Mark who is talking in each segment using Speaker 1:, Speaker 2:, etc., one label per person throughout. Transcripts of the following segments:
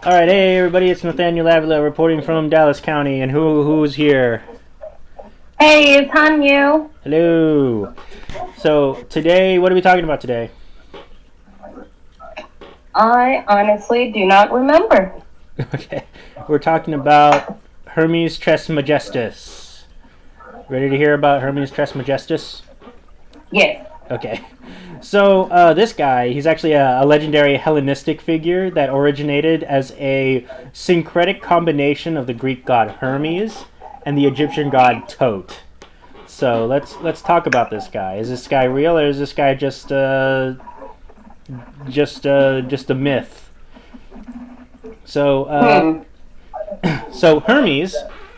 Speaker 1: All right, hey everybody, it's Nathaniel Avila reporting from Dallas County, and who's here?
Speaker 2: Hey, it's Hanyu.
Speaker 1: Hello. So today, what are we talking about today?
Speaker 2: I honestly do not remember.
Speaker 1: Okay, we're talking about Hermes Trismegistus. Ready to hear about Hermes Trismegistus?
Speaker 2: Yes.
Speaker 1: Okay. So this guy, he's actually a legendary Hellenistic figure that originated as a syncretic combination of the Greek god Hermes and the Egyptian god Thot. So let's talk about this guy. Is this guy real, or is this guy just a myth? So so Hermes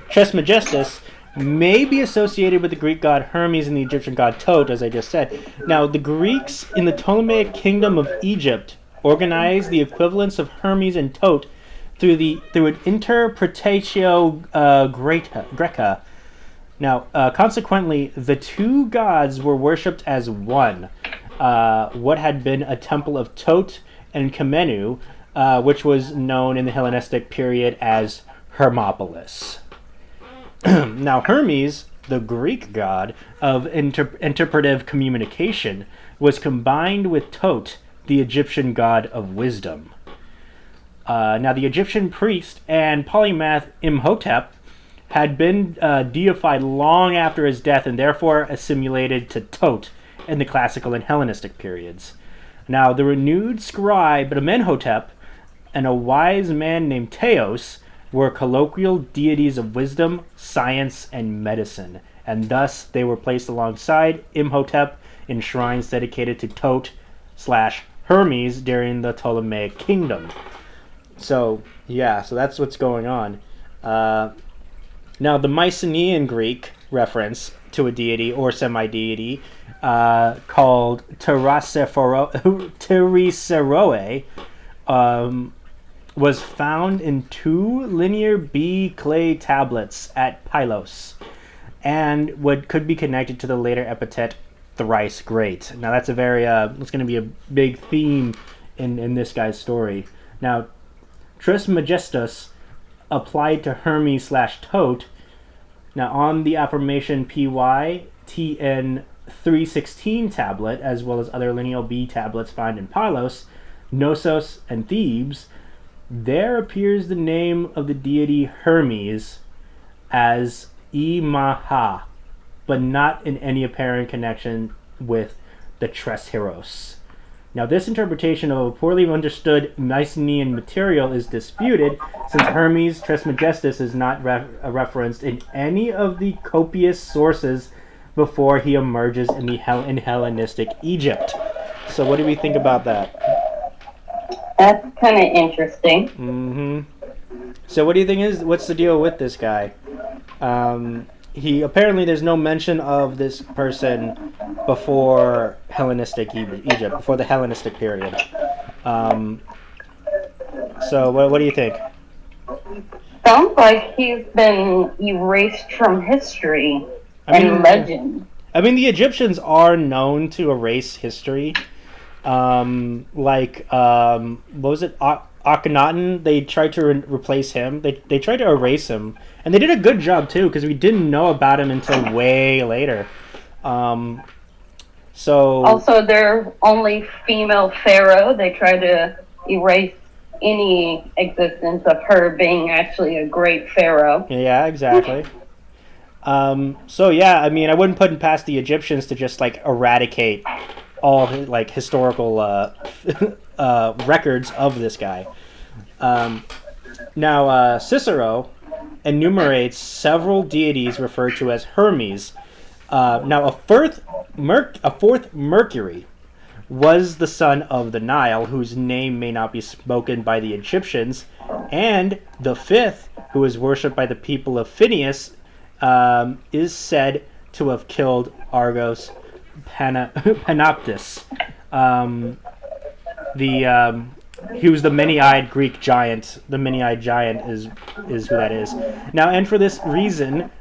Speaker 1: Trismegistus may be associated with the Greek god Hermes and the Egyptian god Thot, as I just said. Now, the Greeks in the Ptolemaic kingdom of Egypt organized the equivalence of Hermes and Thot through an interpretatio Greca. Now, consequently, the two gods were worshipped as one. What had been a temple of Thot and Kemenu, which was known in the Hellenistic period as Hermopolis. Now, Hermes, the Greek god of interpretive communication, was combined with Thot, the Egyptian god of wisdom. Now, the Egyptian priest and polymath Imhotep had been deified long after his death and therefore assimilated to Thot in the classical and Hellenistic periods. Now, the renewed scribe Amenhotep and a wise man named Theos were colloquial deities of wisdom, science, and medicine, and thus they were placed alongside Imhotep in shrines dedicated to Thot/Hermes during the Ptolemaic kingdom. So that's what's going on. Now, the Mycenaean Greek reference to a deity or semi-deity called Tereseroe was found in two linear B clay tablets at Pylos, and could be connected to the later epithet thrice great. Now that's it's going to be a big theme in this guy's story. Now, Trismegistus applied to Hermes/Thot. Now on the affirmation PY TN 316 tablet, as well as other lineal B tablets found in Pylos, Knossos, and Thebes, there appears the name of the deity Hermes as Imaha, but not in any apparent connection with the Tres Heros. Now, this interpretation of a poorly understood Mycenaean material is disputed, since Hermes Trismegistus is not referenced in any of the copious sources before he emerges in Hellenistic Egypt. So what do we think about that?
Speaker 2: That's kind of interesting.
Speaker 1: Mm-hmm. So what do you think what's the deal with this guy? Apparently there's no mention of this person before Hellenistic Egypt, before the Hellenistic period. So what do you think?
Speaker 2: Sounds like he's been erased from history and legend.
Speaker 1: I mean, the Egyptians are known to erase history. What was it? Akhenaten, they tried to replace him. They tried to erase him. And they did a good job, too, because we didn't know about him until way later.
Speaker 2: Also, their only female pharaoh, they tried to erase any existence of her being actually a great pharaoh.
Speaker 1: Yeah, exactly. I mean, I wouldn't put it past the Egyptians to just, eradicate all, historical records of this guy. Now, Cicero enumerates several deities referred to as Hermes. Now, a fourth Mercury was the son of the Nile, whose name may not be spoken by the Egyptians, and the fifth, who is worshipped by the people of Phineus, is said to have killed Argos Panoptis. He was the many-eyed Greek giant. The many-eyed giant is who that is. Now, and for this reason,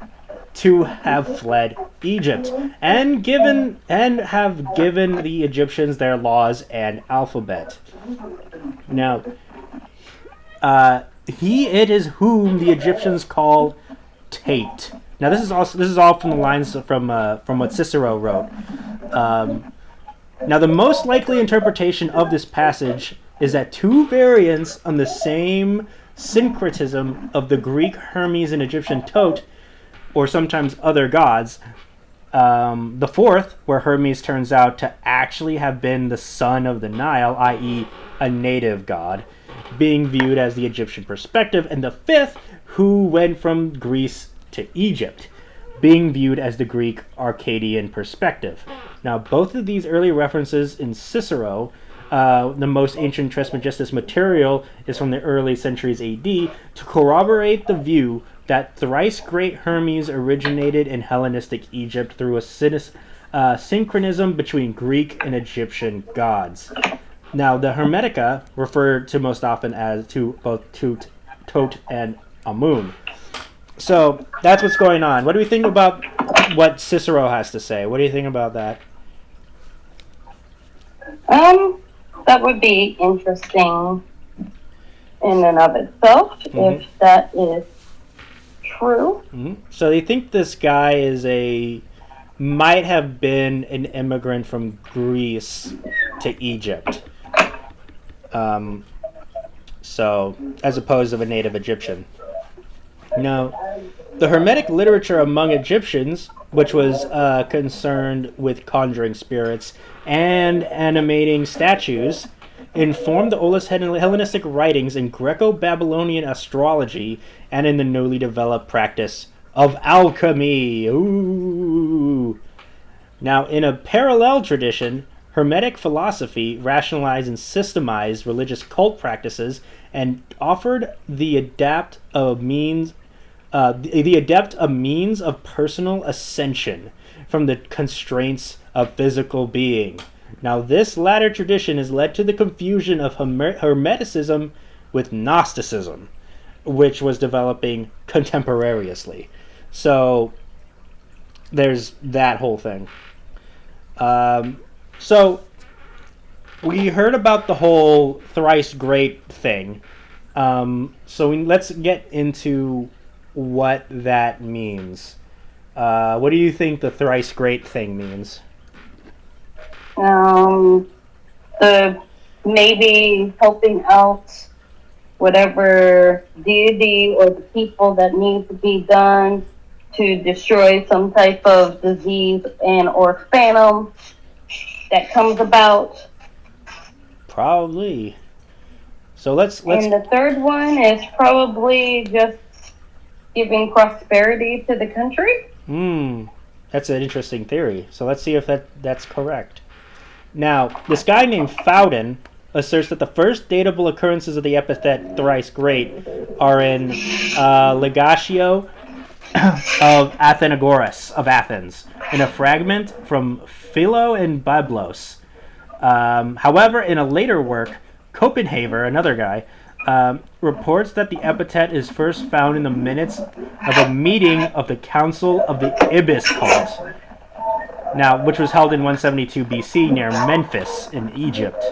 Speaker 1: to have fled Egypt and have given the Egyptians their laws and alphabet. Now, It is whom the Egyptians call Tate. Now this is all from the lines from what Cicero wrote. Now the most likely interpretation of this passage is that two variants on the same syncretism of the Greek Hermes and Egyptian Thot, or sometimes other gods. The fourth, where Hermes turns out to actually have been the son of the Nile, i.e. a native god, being viewed as the Egyptian perspective, and the fifth, who went from Greece to Egypt, being viewed as the Greek Arcadian perspective. Now, both of these early references in Cicero, the most ancient Trismegistus material is from the early centuries AD, to corroborate the view that thrice great Hermes originated in Hellenistic Egypt through a synchronism between Greek and Egyptian gods. Now, the Hermetica referred to most often as to both Thot and Amun. So that's what's going on. What do we think about what Cicero has to say? What do you think about that?
Speaker 2: That would be interesting in and of itself, if that is true.
Speaker 1: So they think this guy might have been an immigrant from Greece to Egypt. So, as opposed to a native Egyptian. Now, the Hermetic literature among Egyptians, which was concerned with conjuring spirits and animating statues, informed the oldest Hellenistic writings in Greco-Babylonian astrology and in the newly developed practice of alchemy. Ooh. Now, in a parallel tradition, Hermetic philosophy rationalized and systemized religious cult practices and offered the adept a means of personal ascension from the constraints of physical being. Now, this latter tradition has led to the confusion of Hermeticism with Gnosticism, which was developing contemporaneously. So, there's that whole thing. So, we heard about the whole thrice great thing. Let's get into what that means. What do you think the thrice great thing means?
Speaker 2: Maybe helping out whatever deity or the people that need to be done to destroy some type of disease and or phantom that comes about.
Speaker 1: Probably. So let's.
Speaker 2: And the third one is probably just giving prosperity to the country.
Speaker 1: That's an interesting theory. So let's see if that's correct. Now, this guy named Fowden asserts that the first datable occurrences of the epithet thrice great are in Legatio of Athenagoras of Athens, in a fragment from Philo and Byblos. However, in a later work, Copenhaver, another guy, reports that the epithet is first found in the minutes of a meeting of the Council of the Ibis cult, now which was held in 172 BC near Memphis in Egypt.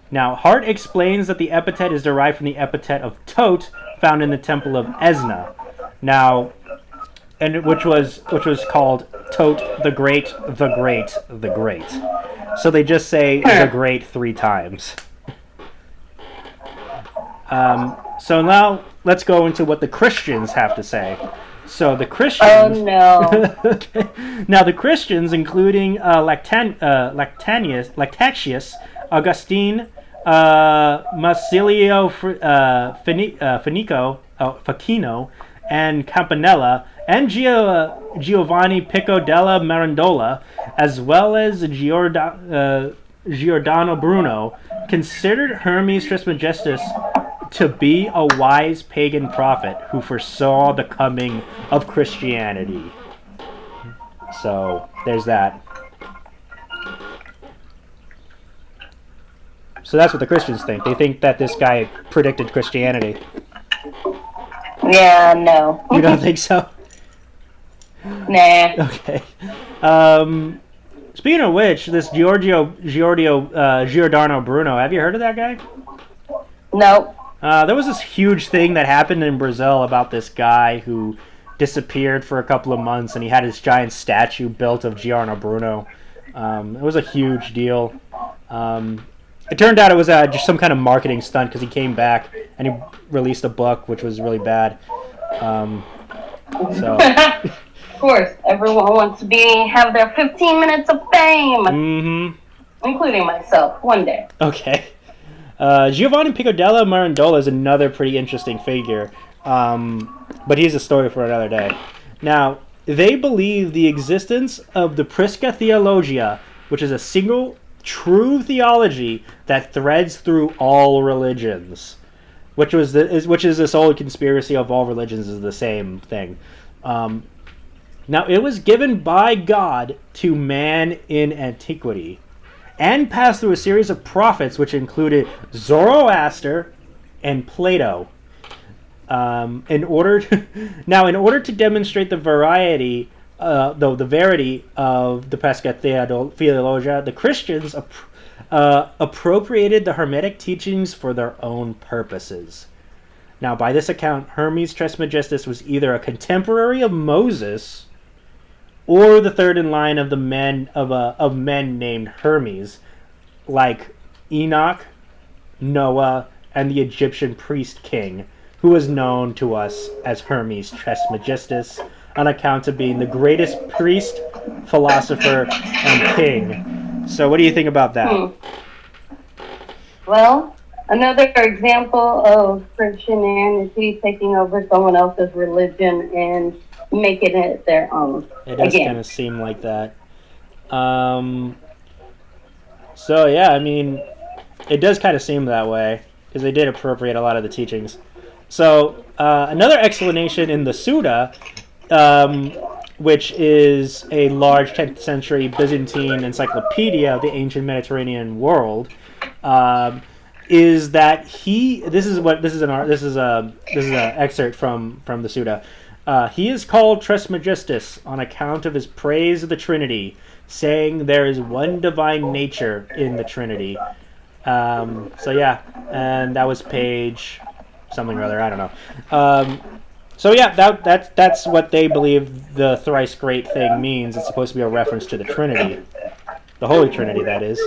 Speaker 1: Now, Hart explains that the epithet is derived from the epithet of Thot, found in the temple of Esna. Now, and which was called Thot the Great, the Great, the Great. So they just say the Great 3 times. So now let's go into what the Christians have to say. So the Christians.
Speaker 2: Oh no.
Speaker 1: Okay. Now the Christians, including Lactantius, Augustine, Marsilio Facino, and Campanella, and Giovanni Pico della Mirandola, as well as Giordano Bruno, considered Hermes Trismegistus to be a wise pagan prophet who foresaw the coming of Christianity. So, there's that. So that's what the Christians think. They think that this guy predicted Christianity.
Speaker 2: Yeah, no.
Speaker 1: You don't think so?
Speaker 2: Nah.
Speaker 1: Okay. Speaking of which, this Giordano Bruno, have you heard of that guy?
Speaker 2: Nope.
Speaker 1: There was this huge thing that happened in Brazil about this guy who disappeared for a couple of months, and he had his giant statue built of Giordano Bruno. It was a huge deal. It turned out it was just some kind of marketing stunt because he came back and he released a book, which was really bad. So,
Speaker 2: Of course, everyone wants to have their 15 minutes of fame, including myself, one day.
Speaker 1: Okay. Giovanni Pico della Mirandola is another pretty interesting figure, but he's a story for another day. Now, they believe the existence of the Prisca Theologia, which is a single true theology that threads through all religions, which is this old conspiracy of all religions is the same thing. Now, it was given by God to man in antiquity, and passed through a series of prophets, which included Zoroaster and Plato. In order to demonstrate the verity of the Prisca Theologia, the Christians appropriated the Hermetic teachings for their own purposes. Now, by this account, Hermes Trismegistus was either a contemporary of Moses or the third in line of the men of men named Hermes, like Enoch, Noah, and the Egyptian priest king, who was known to us as Hermes Trismegistus on account of being the greatest priest, philosopher, and king. So what do you think about that?
Speaker 2: Well, another example of Christianity taking over someone else's religion and making it their own.
Speaker 1: It does kind of seem like that. So yeah, I mean, it does kind of seem that way because they did appropriate a lot of the teachings. So another explanation in the Suda, which is a large 10th century Byzantine encyclopedia of the ancient Mediterranean world, is that this is an excerpt from the Suda. He is called Trismegistus on account of his praise of the Trinity, saying there is one divine nature in the Trinity. So yeah, and that was page something or other, I don't know. So yeah, that's what they believe the thrice great thing means. It's supposed to be a reference to the Trinity, the Holy Trinity, that is.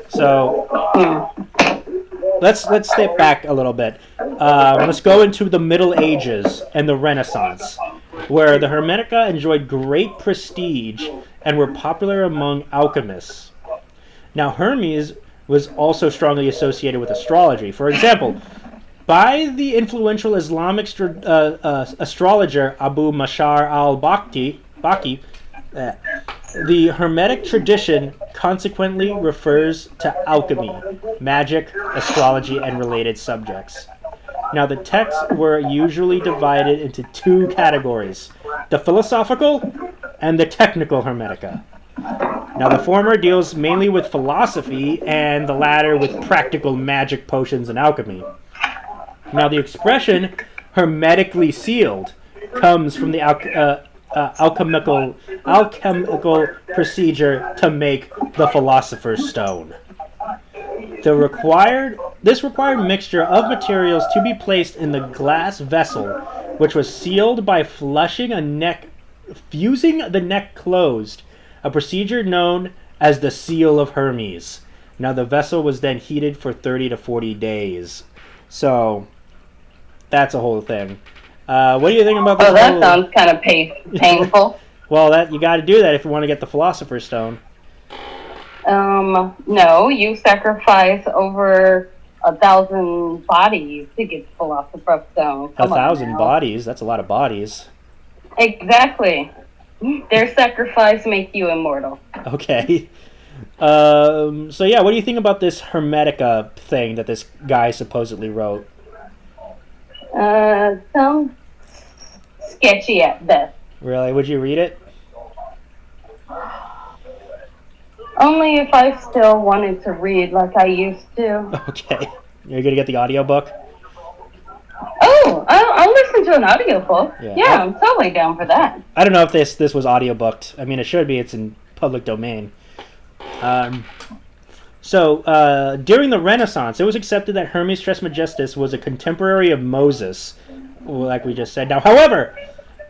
Speaker 1: So let's step back a little bit. Let's go into the Middle Ages and the Renaissance, where the Hermetica enjoyed great prestige and were popular among alchemists. Now, Hermes was also strongly associated with astrology. For example, by the influential Islamic astrologer Abu Mashar al-Baqi, the Hermetic tradition consequently refers to alchemy, magic, astrology, and related subjects. Now, the texts were usually divided into two categories, the philosophical and the technical Hermetica. Now, the former deals mainly with philosophy, and the latter with practical magic, potions, and alchemy. Now, the expression hermetically sealed comes from the alchemical procedure to make the philosopher's stone. This required mixture of materials to be placed in the glass vessel, which was sealed by fusing the neck closed, a procedure known as the seal of Hermes. Now, the vessel was then heated for 30 to 40 days. So, that's a whole thing. What do you think about this?
Speaker 2: Oh, that sounds kind of painful.
Speaker 1: Well, you got to do that if you want to get the Philosopher's Stone.
Speaker 2: No, you sacrifice over 1,000 bodies to get the Philosopher's Stone.
Speaker 1: 1,000 bodies? That's a lot of bodies.
Speaker 2: Exactly. Their sacrifice make you immortal.
Speaker 1: Okay. So yeah, what do you think about this Hermetica thing that this guy supposedly wrote?
Speaker 2: Sounds sketchy at best.
Speaker 1: Really? Would you read it?
Speaker 2: Only if I still wanted to read like I used to.
Speaker 1: Okay. You're gonna get the audiobook?
Speaker 2: Oh, I'll listen to an audiobook. Yeah, I'm totally down for that.
Speaker 1: I don't know if this was audiobooked. I mean, it should be. It's in public domain. So during the Renaissance, it was accepted that Hermes Trismegistus was a contemporary of Moses, like we just said. Now, however,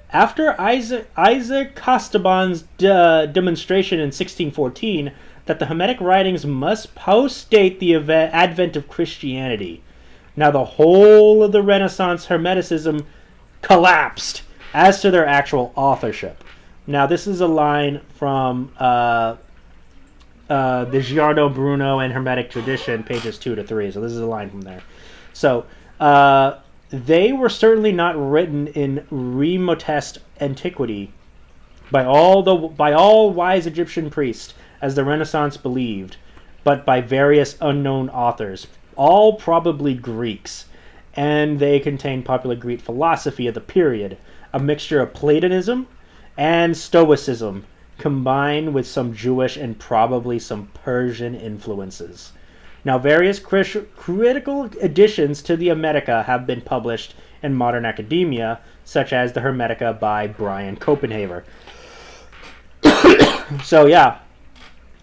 Speaker 1: after Isaac Casaubon's demonstration in 1614 that the Hermetic writings must post-date the advent of Christianity, now the whole of the Renaissance Hermeticism collapsed as to their actual authorship. Now, this is a line from the Giordano Bruno and Hermetic Tradition, pages 2 to 3. So this is a line from there. So they were certainly not written in remotest antiquity by all wise Egyptian priests, as the Renaissance believed, but by various unknown authors, all probably Greeks, and they contain popular Greek philosophy of the period, a mixture of Platonism and Stoicism, combined with some Jewish and probably some Persian influences. Now, various critical additions to the Hermetica have been published in modern academia, such as the Hermetica by Brian Copenhaver. So, yeah,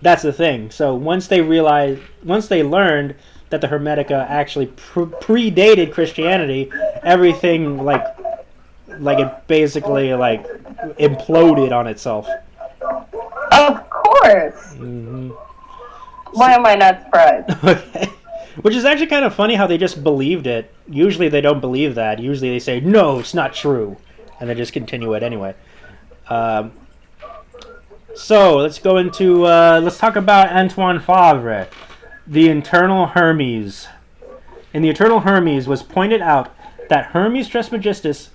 Speaker 1: that's the thing. So once they learned that the Hermetica actually predated Christianity, everything like it basically imploded on itself.
Speaker 2: Of course.
Speaker 1: Mm-hmm.
Speaker 2: Why am I not surprised?
Speaker 1: Okay. Which is actually kind of funny how they just believed it. Usually they don't believe that. Usually they say, no, it's not true. And they just continue it anyway. So let's go into, let's talk about Antoine Favre, the Eternal Hermes. In the Eternal Hermes was pointed out that Hermes Trismegistus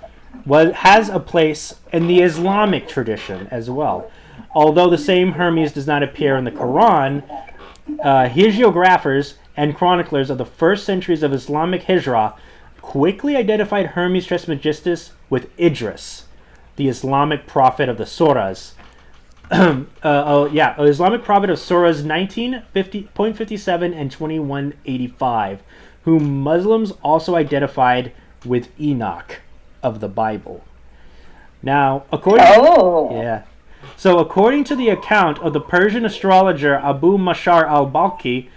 Speaker 1: has a place in the Islamic tradition as well. Although the same Hermes does not appear in the Quran, hagiographers and chroniclers of the first centuries of Islamic Hijrah quickly identified Hermes Trismegistus with Idris, the Islamic prophet of the Surahs. Islamic prophet of Surahs 19.57 and 2185, whom Muslims also identified with Enoch of the Bible. Now, according to the account of the Persian astrologer Abu Mashar al-Balkhi,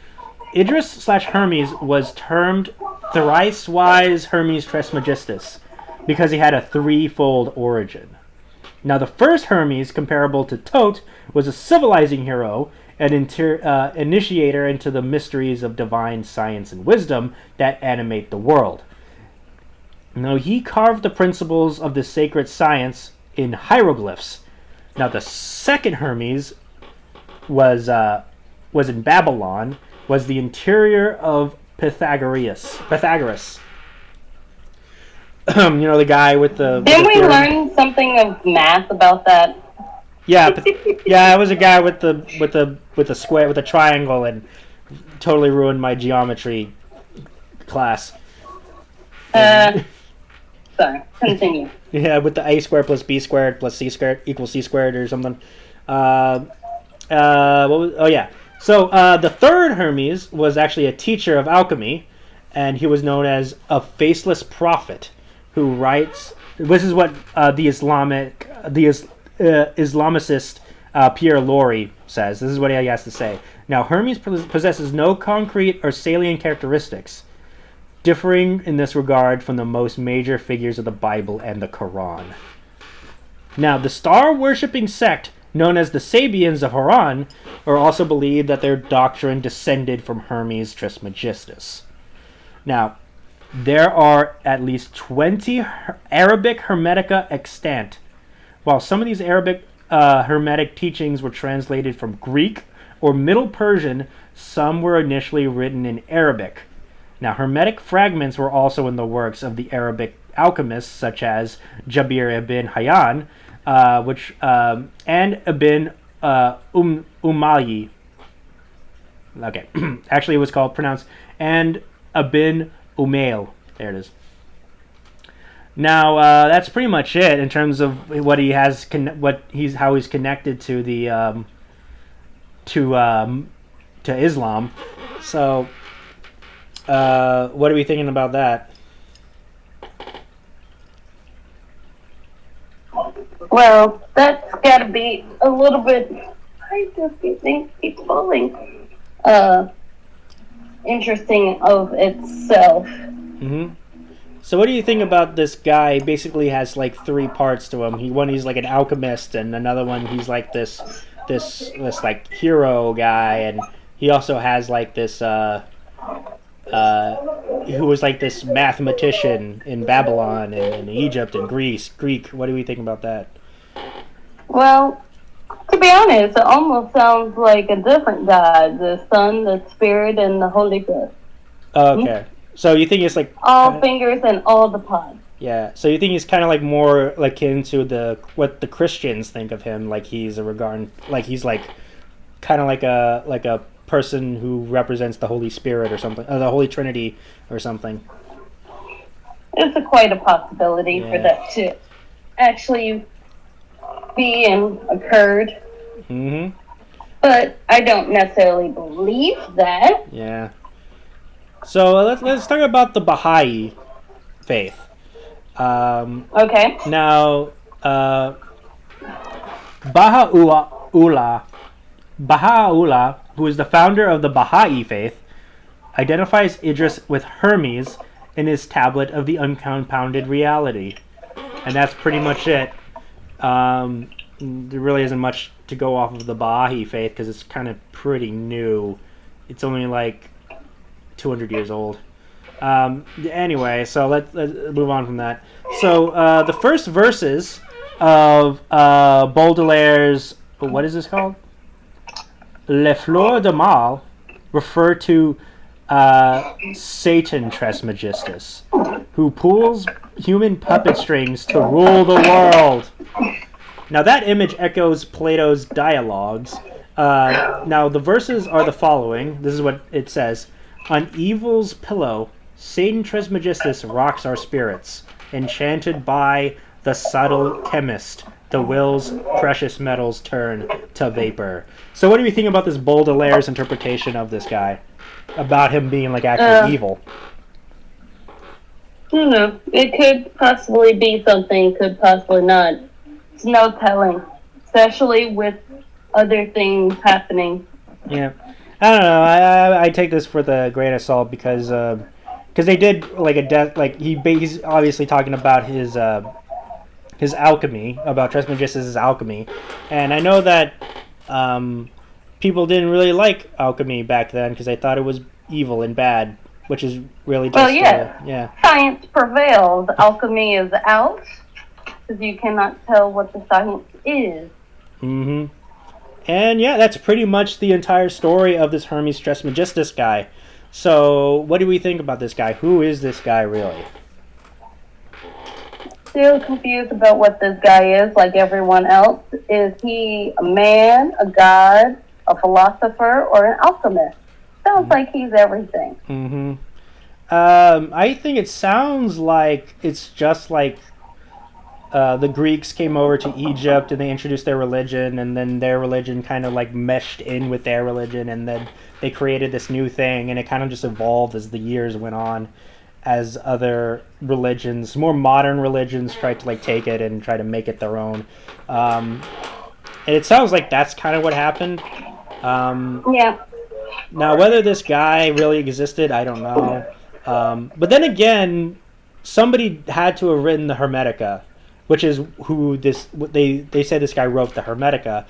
Speaker 1: Idris/Hermes was termed thrice-wise Hermes Trismegistus because he had a threefold origin. Now, the first Hermes, comparable to Thot, was a civilizing hero, an initiator into the mysteries of divine science and wisdom that animate the world. Now, he carved the principles of the sacred science in hieroglyphs. Now, the second Hermes was in Babylon, was the interior of Pythagoras. The guy with the...
Speaker 2: Didn't we learn something of math about that?
Speaker 1: Yeah, it was a guy with the square, with a triangle, and totally ruined my geometry class.
Speaker 2: Sorry, continue.
Speaker 1: Yeah, with the a squared plus b squared plus c squared equals c squared or something. So the third Hermes was actually a teacher of alchemy, and he was known as a faceless prophet who writes. This is what the Islamicist Pierre Lorry says. This is what he has to say. Now, Hermes possesses no concrete or salient characteristics, differing in this regard from the most major figures of the Bible and the Quran. Now, the star-worshipping sect known as the Sabians of Haran are also believed that their doctrine descended from Hermes Trismegistus. Now, there are at least 20 Arabic Hermetica extant. While some of these Arabic Hermetic teachings were translated from Greek or Middle Persian, some were initially written in Arabic. Now, Hermetic fragments were also in the works of the Arabic alchemists, such as Jabir ibn Hayyan, and ibn Umayyi. Okay, actually, it was pronounced and ibn Umayl. There it is. Now, that's pretty much it in terms of what he has, how he's connected to the to Islam. So. What are we thinking about that?
Speaker 2: Well, that's got to be a little bit. I just think keep falling. interesting of itself.
Speaker 1: Mm-hmm. So what do you think about this guy? Basically has like three parts to him. He's like an alchemist, and another one he's like this like hero guy, and he also has like this who was like this mathematician in Babylon and in Egypt and Greek. What do we think about that?
Speaker 2: Well, to be honest, it almost sounds like a different God: the Son, the Spirit, and the Holy Ghost.
Speaker 1: Okay. So you think it's like
Speaker 2: all fingers and all the pods.
Speaker 1: Yeah. So you think he's kind of like more akin to what the Christians think of him, like he's he's like kind of like a person who represents the Holy Spirit or something, or the Holy Trinity or something.
Speaker 2: It's quite a possibility for that to actually be and occurred.
Speaker 1: Mm-hmm.
Speaker 2: But I don't necessarily believe that.
Speaker 1: Yeah. So let's talk about the Bahá'í faith.
Speaker 2: Okay.
Speaker 1: Now, Baha'u'llah, who is the founder of the Bahá'í faith, identifies Idris with Hermes in his tablet of the uncompounded reality. And that's pretty much it. There really isn't much to go off of the Bahá'í faith because it's kind of pretty new. It's only like 200 years old. Anyway, so let's move on from that. So the first verses of Baudelaire's, what is this called? Les Fleurs de Mal refer to Satan Trismegistus, who pulls human puppet strings to rule the world. Now that image echoes Plato's dialogues. Now the verses are the following. This is what it says. On evil's pillow, Satan Trismegistus rocks our spirits, enchanted by the subtle chemist. The will's precious metals turn to vapor. So what do you think about this Baudelaire's interpretation of this guy? About him being like actually evil?
Speaker 2: I don't know. It could possibly be something, could possibly not. It's no telling. Especially with other things happening.
Speaker 1: Yeah. I don't know. I take this for the grain of salt because they did like a death, like he's obviously talking about his alchemy, about Trismegistus' alchemy, and I know that people didn't really like alchemy back then because they thought it was evil and bad, which is really just
Speaker 2: yeah. Science prevails. Alchemy is out because you cannot tell what the science is.
Speaker 1: Mm-hmm. And yeah, that's pretty much the entire story of this Hermes Trismegistus guy. So, what do we think about this guy? Who is this guy really?
Speaker 2: Still confused about what this guy is, like everyone else. Is he a man, a god, a philosopher, or an alchemist? Sounds like he's everything.
Speaker 1: Mm-hmm. I think it sounds like it's just like the Greeks came over to Egypt and they introduced their religion, and then their religion kind of like meshed in with their religion, and then they created this new thing, and it kind of just evolved as the years went on, as other religions, more modern religions, tried to like take it and try to make it their own. And it sounds like that's kind of what happened.
Speaker 2: Yeah.
Speaker 1: Now, whether this guy really existed, I don't know. But then again, somebody had to have written the Hermetica, which is who they said this guy wrote the Hermetica.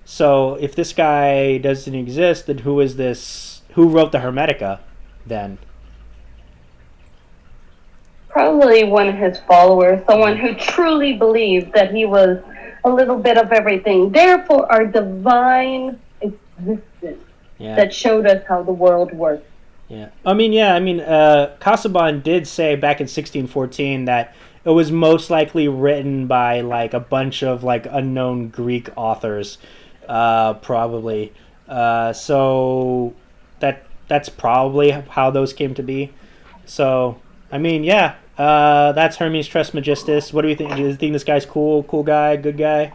Speaker 1: So if this guy doesn't exist, then who is this? Who wrote the Hermetica then?
Speaker 2: Probably one of his followers, someone who truly believed that he was a little bit of everything. Therefore, our divine existence that showed us how the world works.
Speaker 1: Yeah. Casaubon did say back in 1614 that it was most likely written by like a bunch of like unknown Greek authors, probably. So that's probably how those came to be. So that's Hermes Trismegistus. What do you think? Do you think this guy's cool? Cool guy? Good guy?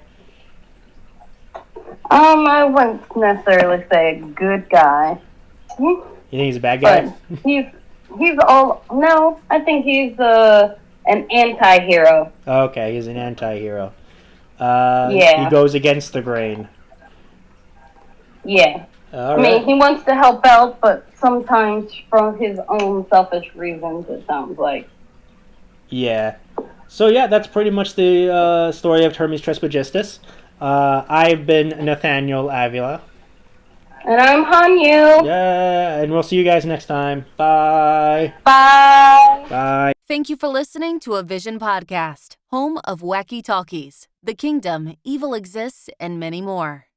Speaker 2: I wouldn't necessarily say a good guy.
Speaker 1: You think he's a bad guy?
Speaker 2: But he's all no. I think he's an anti-hero.
Speaker 1: Okay, he's an anti-hero.
Speaker 2: Yeah.
Speaker 1: He goes against the grain.
Speaker 2: Yeah.
Speaker 1: All
Speaker 2: I
Speaker 1: right.
Speaker 2: mean, he wants to help out, but sometimes from his own selfish reasons, it sounds like.
Speaker 1: Yeah. So yeah, that's pretty much the story of Hermes Trismegistus. I've been Nathaniel Avila.
Speaker 2: And I'm Hanyu.
Speaker 1: Yeah, and we'll see you guys next time. Bye.
Speaker 2: Bye.
Speaker 1: Bye.
Speaker 3: Thank you for listening to a Vision podcast, home of wacky talkies, the kingdom, evil exists, and many more.